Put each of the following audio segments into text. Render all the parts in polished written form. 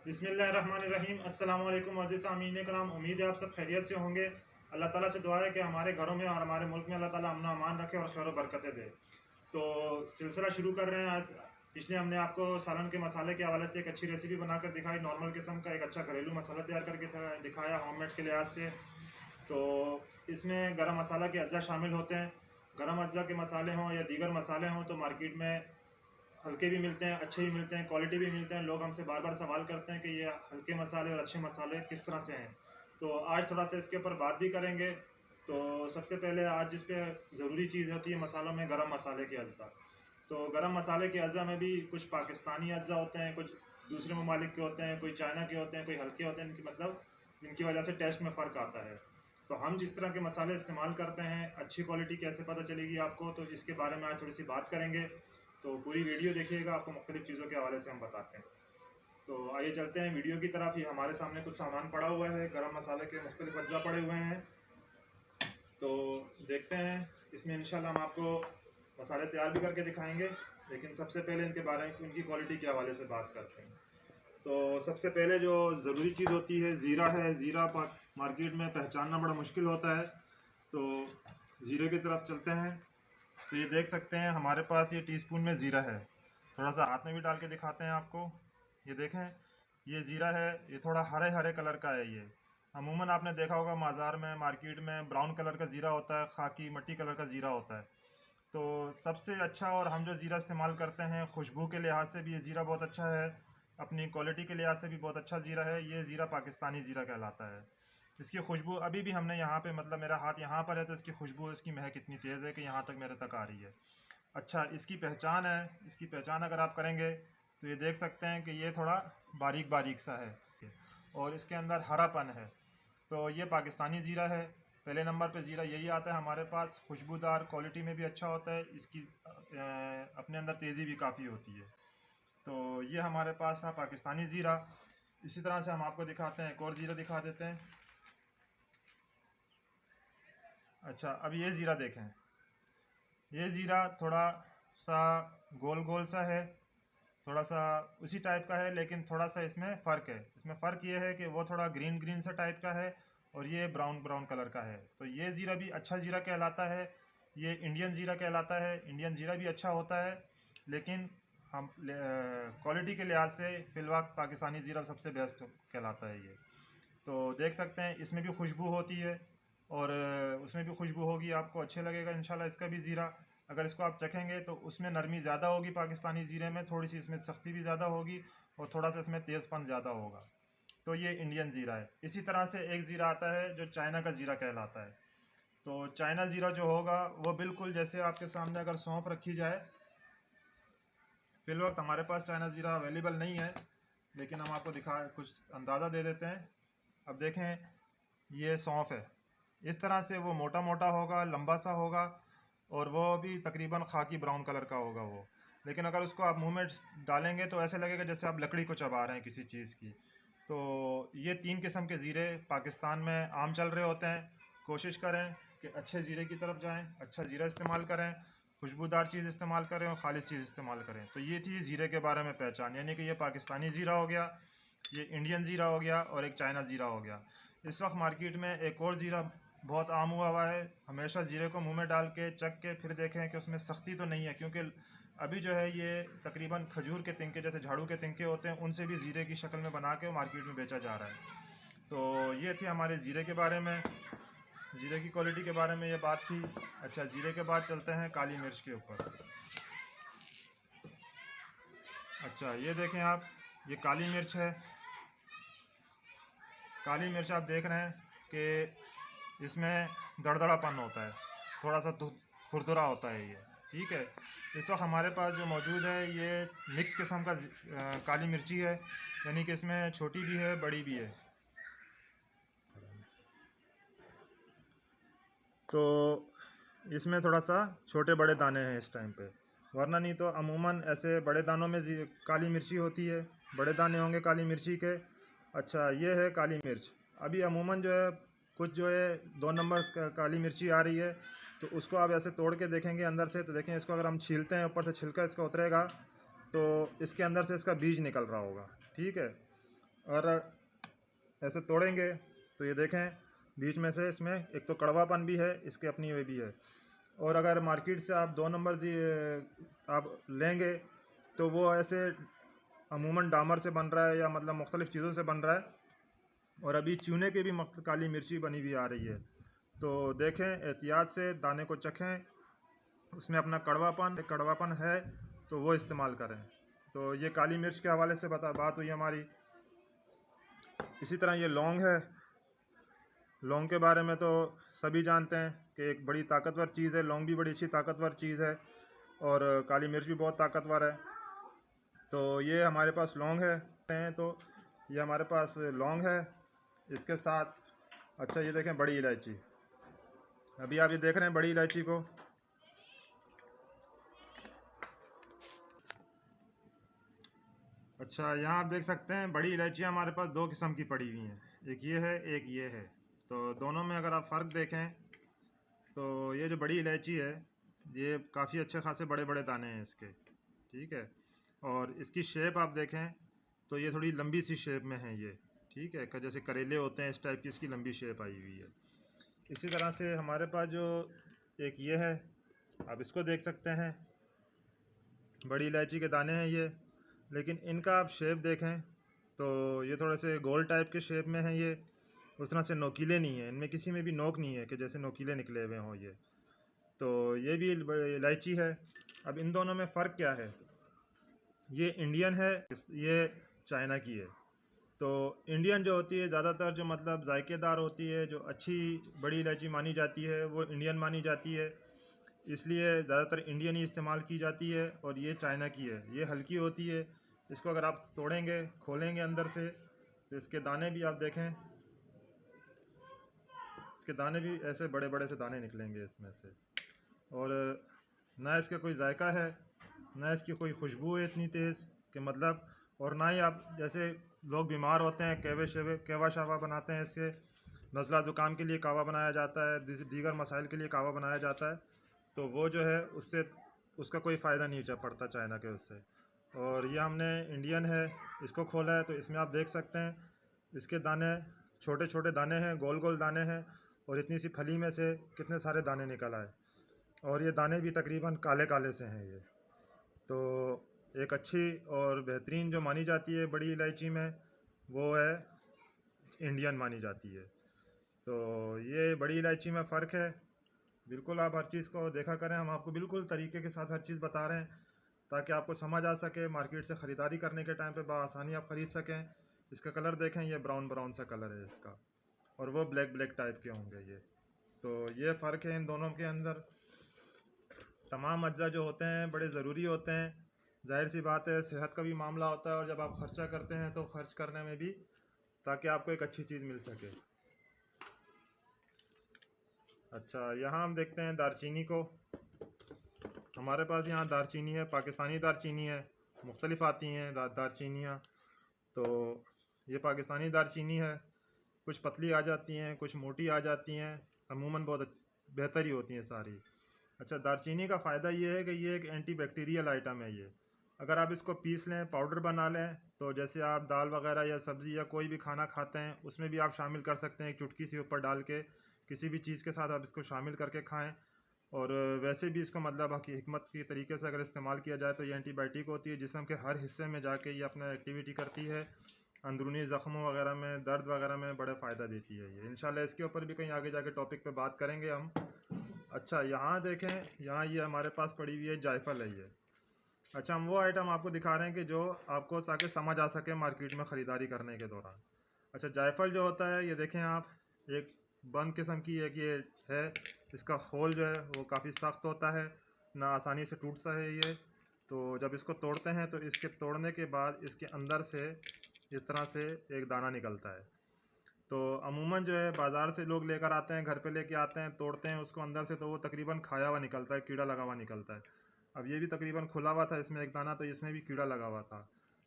बिस्मिल्लाहिर्रहमानिर्रहीम। अस्सलाम वालेकुम अज़ीज़ सामीन कराम, उम्मीद है आप सब खैरियत से होंगे। अल्लाह ताला से दुआ है कि हमारे घरों में और हमारे मुल्क में अल्लाह ताला अमन अमान रखे और खैर बरकतें दे। तो सिलसिला शुरू कर रहे हैं आज। पिछले हमने आपको सालन के मसाले के हवाले से एक अच्छी रेसिपी बनाकर दिखाई, नॉर्मल किस्म का एक अच्छा घरेलू मसाला तैयार करके दिखाया होममेड के लिहाज से। तो इसमें गरम मसाला के अज्जा शामिल होते हैं। गरम अज्जा के मसाले हों या दीगर मसाले हों तो मार्केट में हल्के भी मिलते हैं, अच्छे भी मिलते हैं, क्वालिटी भी मिलते हैं। लोग हमसे बार बार सवाल करते हैं कि ये हल्के मसाले और अच्छे मसाले किस तरह से हैं। तो आज थोड़ा सा इसके ऊपर बात भी करेंगे। तो सबसे पहले आज जिस पे ज़रूरी चीज़ होती है मसालों में, गरम मसाले के अज्जा। तो गरम मसाले के अज्जा में भी कुछ पाकिस्तानी अज्जा होते हैं, कुछ दूसरे ममालिक के होते हैं, कोई चाइना के होते हैं, कोई हल्के होते हैं। इनकी मतलब इनकी वजह से टेस्ट में फ़र्क आता है। तो हम जिस तरह के मसाले इस्तेमाल करते हैं, अच्छी क्वालिटी कैसे पता चलेगी आपको, तो इसके बारे में आज थोड़ी सी बात करेंगे। तो पूरी वीडियो देखिएगा, आपको मुख्तलिफ चीज़ों के हवाले से हम बताते हैं। तो आइए चलते हैं वीडियो की तरफ। ये हमारे सामने कुछ सामान पड़ा हुआ है, गरम मसाले के मुख्तलिफ अज्जा पड़े हुए हैं। तो देखते हैं, इसमें इंशाल्लाह हम आपको मसाले तैयार भी करके दिखाएंगे, लेकिन सबसे पहले इनके बारे में, उनकी क्वालिटी के हवाले से बात करते हैं। तो सबसे पहले जो ज़रूरी चीज़ होती है ज़ीरा है। ज़ीरा मार्केट में पहचानना बड़ा मुश्किल होता है। तो ज़ीरे की तरफ चलते हैं। तो ये देख सकते हैं हमारे पास ये टीस्पून में ज़ीरा है। थोड़ा सा हाथ में भी डाल के दिखाते हैं आपको। ये देखें, ये ज़ीरा है। ये थोड़ा हरे हरे कलर का है। ये अमूमन आपने देखा होगा बाज़ार में, मार्केट में ब्राउन कलर का ज़ीरा होता है, खाकी मट्टी कलर का ज़ीरा होता है। तो सबसे अच्छा, और हम जो ज़ीरा इस्तेमाल करते हैं खुशबू के लिहाज से भी ये ज़ीरा बहुत अच्छा है, अपनी क्वालिटी के लिहाज से भी बहुत अच्छा ज़ीरा है। ये ज़ीरा पाकिस्तानी ज़ीरा कहलाता है। इसकी खुशबू अभी भी हमने यहाँ पे, मतलब मेरा हाथ यहाँ पर है तो इसकी खुशबू, इसकी महक इतनी तेज़ है कि यहाँ तक मेरे तक आ रही है। अच्छा, इसकी पहचान है। इसकी पहचान अगर आप करेंगे तो ये देख सकते हैं कि ये थोड़ा बारीक बारीक सा है और इसके अंदर हरापन है। तो ये पाकिस्तानी ज़ीरा है। पहले नंबर पे ज़ीरा यही आता है हमारे पास। खुशबूदार, क्वालिटी में भी अच्छा होता है। इसकी अपने अंदर तेज़ी भी काफ़ी होती है। तो ये हमारे पास था पाकिस्तानी ज़ीरा। इसी तरह से हम आपको दिखाते हैं, एक और ज़ीरा दिखा देते हैं। अच्छा, अब ये ज़ीरा देखें। ये ज़ीरा थोड़ा सा गोल गोल सा है, थोड़ा सा उसी टाइप का है, लेकिन थोड़ा सा इसमें फ़र्क है। इसमें फ़र्क ये है कि वो थोड़ा ग्रीन ग्रीन सा टाइप का है और ये ब्राउन ब्राउन कलर का है। तो ये ज़ीरा भी अच्छा ज़ीरा कहलाता है। ये इंडियन ज़ीरा कहलाता है। इंडियन ज़ीरा भी अच्छा होता है, लेकिन हम क्वालिटी के लिहाज से फ़िलवक्त पाकिस्तानी ज़ीरा सबसे बेस्ट कहलाता है ये। तो देख सकते हैं इसमें भी खुशबू होती है और उसमें भी खुशबू होगी, आपको अच्छे लगेगा इंशाल्लाह इसका भी ज़ीरा। अगर इसको आप चखेंगे तो उसमें नरमी ज़्यादा होगी पाकिस्तानी ज़ीरे में, थोड़ी सी इसमें सख्ती भी ज़्यादा होगी और थोड़ा सा इसमें तेज़पन ज़्यादा होगा। तो ये इंडियन ज़ीरा है। इसी तरह से एक ज़ीरा आता है जो चाइना का ज़ीरा कहलाता है। तो चाइना ज़ीरा जो होगा वो बिल्कुल जैसे आपके सामने अगर सौंफ रखी जाए, फिलवक्त हमारे पास चाइना ज़ीरा अवेलेबल नहीं है, लेकिन हम आपको दिखा कुछ अंदाज़ा दे देते हैं। अब देखें, ये सौंफ है। इस तरह से वो मोटा मोटा होगा, लंबा सा होगा और वो भी तकरीबन खाकी ब्राउन कलर का होगा वो। लेकिन अगर उसको आप मुंह में डालेंगे तो ऐसे लगेगा जैसे आप लकड़ी को चबा रहे हैं किसी चीज़ की। तो ये 3 किस्म के ज़ीरे पाकिस्तान में आम चल रहे होते हैं। कोशिश करें कि अच्छे ज़ीरे की तरफ जाएं, अच्छा ज़ीरा इस्तेमाल करें, खुशबूदार चीज़ इस्तेमाल करें और खालिश चीज़ इस्तेमाल करें। तो ये थी ज़ीरे के बारे में पहचान, यानी कि ये पाकिस्तानी ज़ीरा हो गया, ये इंडियन ज़ीरा हो गया और एक चाइना ज़ीरा हो गया। इस वक्त मार्केट में एक और ज़ीरा बहुत आम हुआ है। हमेशा ज़ीरे को मुंह में डाल के चख के फिर देखें कि उसमें सख्ती तो नहीं है, क्योंकि अभी जो है ये तकरीबन खजूर के तिनके, जैसे झाड़ू के तिनके होते हैं, उनसे भी ज़ीरे की शक्ल में बना के मार्केट में बेचा जा रहा है। तो ये थी हमारे ज़ीरे के बारे में, ज़ीरे की क्वालिटी के बारे में ये बात थी। अच्छा, ज़ीरे के बाद चलते हैं काली मिर्च के ऊपर। अच्छा, ये देखें आप, ये काली मिर्च है। काली मिर्च आप देख रहे हैं कि इसमें दड़दड़ापन होता है, थोड़ा सा खुरदुरा होता है ये, ठीक है। इस वक्त हमारे पास जो मौजूद है ये मिक्स किस्म का काली मिर्ची है, यानी कि इसमें छोटी भी है, बड़ी भी है। तो इसमें थोड़ा सा छोटे बड़े दाने हैं इस टाइम पे, वरना नहीं तो अमूमन ऐसे बड़े दानों में काली मिर्ची होती है, बड़े दाने होंगे काली मिर्ची के। अच्छा, ये है काली मिर्च। अभी अमूमन जो है कुछ जो है 2 नंबर काली मिर्ची आ रही है, तो उसको आप ऐसे तोड़ के देखेंगे अंदर से, तो देखें इसको अगर हम छीलते हैं, ऊपर से छिलका इसका उतरेगा तो इसके अंदर से इसका बीज निकल रहा होगा, ठीक है। और ऐसे तोड़ेंगे तो ये देखें बीच में से इसमें एक तो कड़वापन भी है, इसके अपनी वे भी है। और अगर मार्केट से आप 2 नंबर जी आप लेंगे तो वो ऐसे अमूमन डामर से बन रहा है या मतलब मुख्तलिफ़ चीज़ों से बन रहा है, और अभी चूने की भी काली मिर्ची बनी हुई आ रही है। तो देखें, एहतियात से दाने को चखें, उसमें अपना कड़वापन है तो वो इस्तेमाल करें। तो ये काली मिर्च के हवाले से बात हुई हमारी। इसी तरह ये लौंग है। लौंग के बारे में तो सभी जानते हैं कि एक बड़ी ताकतवर चीज़ है, लौंग भी बड़ी अच्छी ताकतवर चीज़ है और काली मिर्च भी बहुत ताकतवर है। तो ये हमारे पास लौंग है, तो ये हमारे पास लौंग है। इसके साथ अच्छा ये देखें बड़ी इलायची, अभी आप ये देख रहे हैं बड़ी इलायची को। अच्छा, यहाँ आप देख सकते हैं बड़ी इलायचियाँ हमारे पास 2 किस्म की पड़ी हुई हैं, एक ये है एक ये है। तो दोनों में अगर आप फ़र्क देखें तो ये जो बड़ी इलायची है ये काफ़ी अच्छे खासे बड़े बड़े दाने हैं इसके, ठीक है। और इसकी शेप आप देखें तो ये थोड़ी लंबी सी शेप में है ये, ठीक है, जैसे करेले होते हैं इस टाइप की इसकी लंबी शेप आई हुई है। इसी तरह से हमारे पास जो एक ये है, आप इसको देख सकते हैं, बड़ी इलायची के दाने हैं ये, लेकिन इनका आप शेप देखें तो ये थोड़े से गोल टाइप के शेप में हैं ये, उस तरह से नोकीले नहीं है, इनमें किसी में भी नोक नहीं है कि जैसे नोकीले निकले हुए हों ये। तो ये भी इलायची है। अब इन दोनों में फ़र्क क्या है, ये इंडियन है, ये चाइना की है। तो इंडियन जो होती है ज़्यादातर जो मतलब जायकेदार होती है, जो अच्छी बड़ी इलायची मानी जाती है वो इंडियन मानी जाती है, इसलिए ज़्यादातर इंडियन ही इस्तेमाल की जाती है। और ये चाइना की है, ये हल्की होती है, इसको अगर आप तोड़ेंगे खोलेंगे अंदर से तो इसके दाने भी आप देखें, इसके दाने भी ऐसे बड़े बड़े से दाने निकलेंगे इसमें से। और ना इसका कोई जायका है, ना इसकी कोई खुशबू है इतनी तेज़ कि मतलब, और ना ही आप जैसे लोग बीमार होते हैं कहवा शहवा बनाते हैं इससे, नज़ला ज़ुकाम के लिए कावा बनाया जाता है, दीगर मसाइल के लिए कावा बनाया जाता है, तो वो जो है उससे उसका कोई फ़ायदा नहीं पड़ता चाइना के उससे। और ये हमने इंडियन है, इसको खोला है तो इसमें आप देख सकते हैं इसके दाने छोटे छोटे दाने हैं, गोल गोल दाने हैं, और इतनी सी फली में से कितने सारे दाने निकल आए, और ये दाने भी तकरीबन काले काले से हैं ये। तो एक अच्छी और बेहतरीन जो मानी जाती है बड़ी इलायची में वो है इंडियन मानी जाती है। तो ये बड़ी इलायची में फ़र्क है। बिल्कुल आप हर चीज़ को देखा करें, हम आपको बिल्कुल तरीके के साथ हर चीज़ बता रहे हैं ताकि आपको समझ आ सके, मार्केट से ख़रीदारी करने के टाइम पे बआसानी आप ख़रीद सकें। इसका कलर देखें, ये ब्राउन ब्राउन सा कलर है इसका, और वो ब्लैक ब्लैक टाइप के होंगे ये। तो ये फ़र्क है इन दोनों के अंदर। तमाम अज्जा जो होते हैं बड़े ज़रूरी होते हैं, जाहिर सी बात है सेहत का भी मामला होता है, और जब आप ख़र्चा करते हैं तो ख़र्च करने में भी, ताकि आपको एक अच्छी चीज़ मिल सके। अच्छा, यहाँ हम देखते हैं दारचीनी को। हमारे पास यहाँ दारचीनी है, पाकिस्तानी दारचीनी है, मुख्तलिफ आती हैं दारचीनियाँ। तो ये पाकिस्तानी दारचीनी है, कुछ पतली आ जाती हैं, कुछ मोटी आ जाती हैं, अमूमन बहुत बेहतर ही होती हैं सारी। अच्छा, दारचीनी का फ़ायदा ये है कि ये एक एंटी बैक्टीरियल आइटम है ये। अगर आप इसको पीस लें, पाउडर बना लें, तो जैसे आप दाल वगैरह या सब्ज़ी या कोई भी खाना खाते हैं उसमें भी आप शामिल कर सकते हैं, एक चुटकी सी ऊपर डाल के किसी भी चीज़ के साथ आप इसको शामिल करके खाएं। और वैसे भी इसको मतलब हिकमत के तरीके से अगर इस्तेमाल किया जाए तो ये एंटीबायोटिक होती है, जिस्म के हर हिस्से में जाके ये अपना एक्टिविटी करती है, अंदरूनी ज़ख्मों वगैरह में, दर्द वगैरह में बड़ा फ़ायदा देती है ये। इंशाल्लाह इसके ऊपर भी कहीं आगे जाके टॉपिक पे बात करेंगे हम। अच्छा, यहाँ देखें, यहाँ ये हमारे पास पड़ी हुई है जायफल है ये। अच्छा, हम वो आइटम आपको दिखा रहे हैं कि जो आपको ताकि समझ आ सके मार्केट में ख़रीदारी करने के दौरान। अच्छा, जायफल जो होता है ये देखें आप, एक बंद किस्म की एक ये है, इसका खोल जो है वो काफ़ी सख्त होता है, ना आसानी से टूटता है ये। तो जब इसको तोड़ते हैं तो इसके तोड़ने के बाद इसके अंदर से इस तरह से एक दाना निकलता है। तो अमूमन जो है बाज़ार से लोग लेकर आते हैं, घर पे लेके आते हैं, तोड़ते हैं उसको अंदर से, तो वो तकरीबन खाया हुआ निकलता है, कीड़ा लगा हुआ निकलता है। अब ये भी तकरीबन खुला हुआ था इसमें एक दाना, तो इसमें भी कीड़ा लगा हुआ था,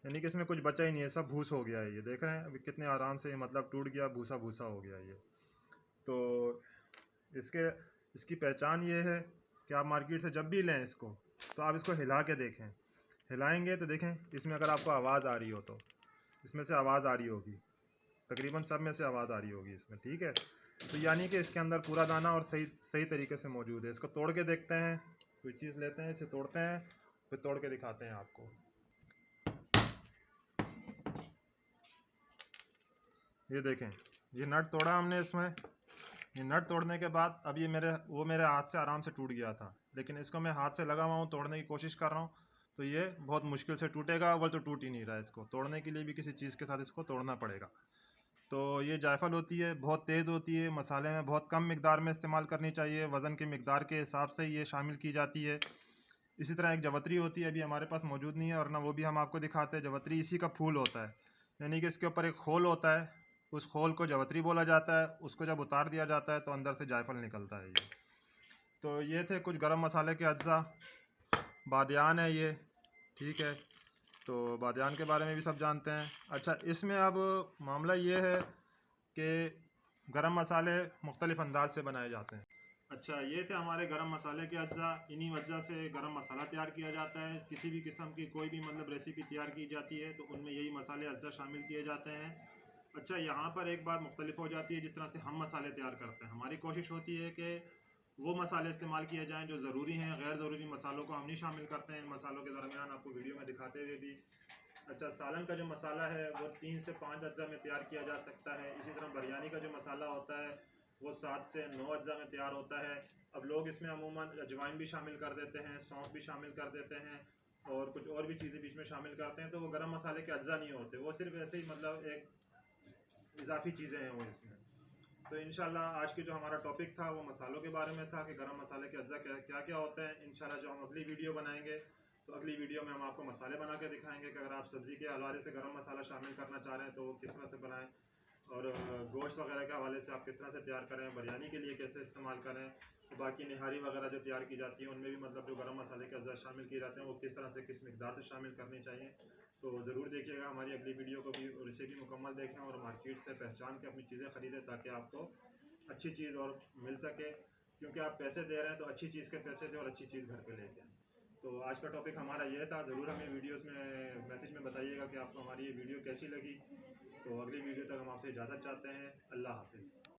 यानी कि इसमें कुछ बचा ही नहीं है, सब भूस हो गया है ये। देख रहे हैं अभी कितने आराम से ये मतलब टूट गया, भूसा भूसा हो गया ये। तो इसके इसकी पहचान ये है कि आप मार्केट से जब भी लें इसको, तो आप इसको हिला के देखें, हिलाएंगे तो देखें इसमें अगर आपको आवाज़ आ रही हो तो इसमें से आवाज़ आ रही होगी, तकरीबन सब में से आवाज़ आ रही होगी इसमें, ठीक है। तो यानी कि इसके अंदर पूरा दाना और सही सही तरीके से मौजूद है। इसको तोड़ के देखते हैं, कोई चीज़ लेते हैं, इसे तोड़ते हैं, फिर तोड़ के दिखाते हैं आपको। ये देखें, ये नट तोड़ा हमने इसमें। ये नट तोड़ने के बाद अब ये मेरे हाथ से आराम से टूट गया था, लेकिन इसको मैं हाथ से लगा हुआ हूँ, तोड़ने की कोशिश कर रहा हूँ, तो ये बहुत मुश्किल से टूटेगा। अव्वल तो टूट ही नहीं रहा है, इसको तोड़ने के लिए भी किसी चीज़ के साथ इसको तोड़ना पड़ेगा। तो ये जायफल होती है, बहुत तेज़ होती है, मसाले में बहुत कम मिकदार में इस्तेमाल करनी चाहिए, वज़न की मिकदार के हिसाब से ये शामिल की जाती है। इसी तरह एक जवतरी होती है, अभी हमारे पास मौजूद नहीं है, और ना वो भी हम आपको दिखाते हैं। जवतरी इसी का फूल होता है, यानी कि इसके ऊपर एक खोल होता है, उस खोल को जवतरी बोला जाता है। उसको जब उतार दिया जाता है तो अंदर से जायफल निकलता है ये। तो ये थे कुछ गरम मसाले के अज्जा। बादियान है ये, ठीक है। तो बादियान के बारे में भी सब जानते हैं। अच्छा, इसमें अब मामला ये है कि गरम मसाले मुख्तलिफ़ अंदाज से बनाए जाते हैं। अच्छा, ये थे हमारे गरम मसाले के अज्जा। इन्हीं वजह से गरम मसाला तैयार किया जाता है। किसी भी किस्म की कोई भी मतलब रेसिपी तैयार की जाती है तो उनमें यही मसाले अज्जा शामिल किए जाते हैं। अच्छा, यहाँ पर एक बात मुख्तलिफ हो जाती है, जिस तरह से हम मसाले तैयार करते हैं, हमारी कोशिश होती है कि वो मसाले इस्तेमाल किए जाएँ जो ज़रूरी हैं। गैर ज़रूरी मसालों को हम नहीं शामिल करते हैं इन मसालों के दरमियान, आपको वीडियो में दिखाते हुए भी। अच्छा, सालन का जो मसाला है वो 3 से 5 अज्जा में तैयार किया जा सकता है। इसी तरह बिरयानी का जो मसाला होता है वो 7 से 9 अज्जा में तैयार होता है। अब लोग इसमें अमूमन अजवाइन भी शामिल कर देते हैं, सौंफ भी शामिल कर देते हैं, और कुछ और भी चीज़ें बीच में शामिल करते हैं, तो वो गरम मसाले के अज्जा नहीं होते, वो सिर्फ ऐसे ही मतलब एक इजाफी चीज़ें हैं वो इसमें। तो इंशाल्लाह आज की जो हमारा टॉपिक था वो मसालों के बारे में था कि गरम मसाले के अज्जा क्या क्या होते हैं। इंशाल्लाह जो हम अगली वीडियो बनाएंगे तो अगली वीडियो में हम आपको मसाले बना के दिखाएंगे कि अगर आप सब्ज़ी के हवाले से गरम मसाला शामिल करना चाह रहे हैं तो वो किस तरह से बनाएं, और गोश्त वगैरह के हवाले से आप किस तरह से तैयार करें, बिरयानी के लिए कैसे इस्तेमाल करें, तो बाकी निहारी वगैरह जो तैयार की जाती है उनमें भी मतलब जो गरम मसाले के अज्जा शामिल किए जाते हैं वो किस तरह से किस मिकदार से शामिल करनी चाहिए। तो ज़रूर देखिएगा हमारी अगली वीडियो को भी, और इसे भी मुकम्मल देखें और मार्केट से पहचान के अपनी चीज़ें ख़रीदें ताकि आपको अच्छी चीज़ और मिल सके, क्योंकि आप पैसे दे रहे हैं तो अच्छी चीज़ के पैसे दें और अच्छी चीज़ घर पे लेके आएँ। तो आज का टॉपिक हमारा यह था। ज़रूर हमें वीडियोस में मैसेज में बताइएगा कि आपको हमारी ये वीडियो कैसी लगी। तो अगली वीडियो तक हम आपसे इजाज़त चाहते हैं। अल्लाह हाफ़िज़।